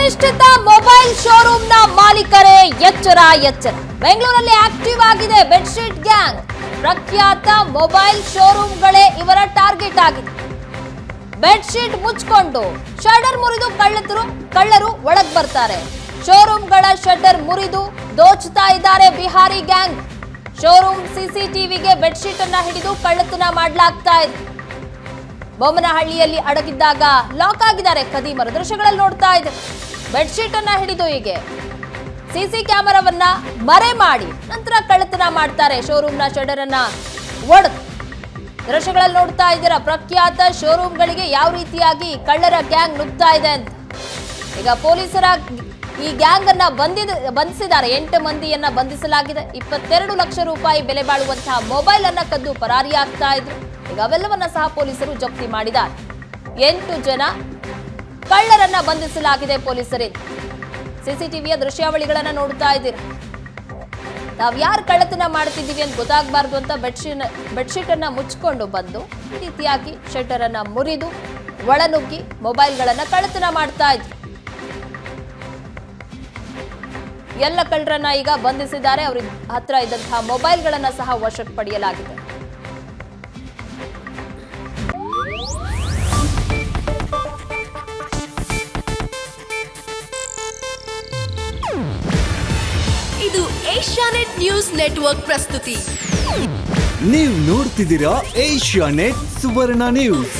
ಪ್ರತಿಷ್ಠಿತ ಮೊಬೈಲ್ ಶೋರೂಮ್ನ ಮಾಲೀಕರೇ ಎಚ್ಚರ ಎಚ್ಚರ. ಬೆಂಗಳೂರಲ್ಲಿ ಆಕ್ಟಿವ್ ಆಗಿದೆ ಬೆಡ್ಶೀಟ್ ಗ್ಯಾಂಗ್. ಪ್ರಖ್ಯಾತ ಮೊಬೈಲ್ ಶೋರೂಮ್ಗಳೇ ಇವರ ಟಾರ್ಗೆಟ್ ಆಗಿದೆ. ಬೆಡ್ಶೀಟ್ ಮುಚ್ಚಿಕೊಂಡು ಶಟರ್ ಮುರಿದು ಕಳ್ಳರು ಒಳಗ್ ಬರ್ತಾರೆ. ಶೋರೂಮ್ಗಳ ಶಟರ್ ಮುರಿದು ದೋಚುತ್ತಾ ಇದ್ದಾರೆ ಬಿಹಾರಿ ಗ್ಯಾಂಗ್. ಶೋರೂಮ್ ಸಿಸಿಟಿವಿಗೆ ಬೆಡ್ಶೀಟ್ ಅನ್ನ ಹಿಡಿದು ಕಳ್ಳತನ ಮಾಡಲಾಗ್ತಾ ಇದೆ. ಬೊಮ್ಮನಹಳ್ಳಿಯಲ್ಲಿ ಅಡಗಿದ್ದಾಗ ಲಾಕ್ ಆಗಿದ್ದಾರೆ ಖದೀಮರು. ದೃಶ್ಯಗಳಲ್ಲಿ ನೋಡ್ತಾ ಇದೆ. ಬೆಡ್ಶೀಟ್ ಅನ್ನ ಹಿಡಿದು ಹೀಗೆ ಸಿಸಿ ಕ್ಯಾಮೆರಾವನ್ನ ಮರೆ ಮಾಡಿ ನಂತರ ಕಳ್ಳತನ ಮಾಡ್ತಾರೆ. ಶೋರೂಮ್ನ ಶಟರ್ ಅನ್ನ ಒಡೆದು ದೃಶ್ಯಗಳಲ್ಲಿ ನೋಡ್ತಾ ಇದ್ದೀರಾ. ಪ್ರಖ್ಯಾತ ಶೋರೂಮ್ಗಳಿಗೆ ಯಾವ ರೀತಿಯಾಗಿ ಕಳ್ಳರ ಗ್ಯಾಂಗ್ ನುಗ್ತಾ ಇದೆ ಅಂತ. ಈಗ ಪೊಲೀಸರ ಈ ಗ್ಯಾಂಗ್ ಅನ್ನ ಬಂಧಿಸಿದ್ದಾರೆ. 8 ಮಂದಿಯನ್ನ ಬಂಧಿಸಲಾಗಿದೆ. 22 ಲಕ್ಷ ರೂಪಾಯಿ ಬೆಲೆ ಬಾಳುವಂತಹ ಮೊಬೈಲ್ ಅನ್ನ ಕದ್ದು ಪರಾರಿಯಾಗ್ತಾ ಇದ್ರು. ಈಗ ಅವೆಲ್ಲವನ್ನ ಸಹ ಪೊಲೀಸರು ಜಪ್ತಿ ಮಾಡಿದ್ದಾರೆ. 8 ಜನ ಕಳ್ಳರನ್ನ ಬಂಧಿಸಲಾಗಿದೆ ಪೊಲೀಸರಿಂದ. ಸಿಸಿಟಿವಿಯ ದೃಶ್ಯಾವಳಿಗಳನ್ನ ನೋಡ್ತಾ ಇದ್ದೀರಾ. ನಾವ್ ಯಾರು ಕಳ್ಳತನ ಮಾಡ್ತಿದ್ದೀವಿ ಅಂತ ಗೊತ್ತಾಗಬಾರ್ದು ಅಂತ ಬೆಡ್ಶೀಟ್ ಅನ್ನ ಮುಚ್ಚಿಕೊಂಡು ಬಂದು ಈ ರೀತಿಯಾಗಿ ಶಟರ್ ಅನ್ನ ಮುರಿದು ಒಳನುಗ್ಗಿ ಮೊಬೈಲ್ಗಳನ್ನ ಕಳ್ಳತನ ಮಾಡ್ತಾ ಇದ್ರು. ಎಲ್ಲ ಕಳ್ಳರನ್ನ ಈಗ ಬಂಧಿಸಿದ್ದಾರೆ. ಅವ್ರ ಹತ್ರ ಇದ್ದಂತಹ ಮೊಬೈಲ್ಗಳನ್ನ ಸಹ ವಶಕ್ಕೆ ಪಡೆಯಲಾಗಿದೆ. ಇದು ಏಷ್ಯಾನೆಟ್ ನ್ಯೂಸ್ ನೆಟ್ವರ್ಕ್ ಪ್ರಸ್ತುತಿ. ನೀವು ನೋಡ್ತಿದ್ದೀರಾ ಏಷ್ಯಾನೆಟ್ ಸುವರ್ಣ ನ್ಯೂಸ್.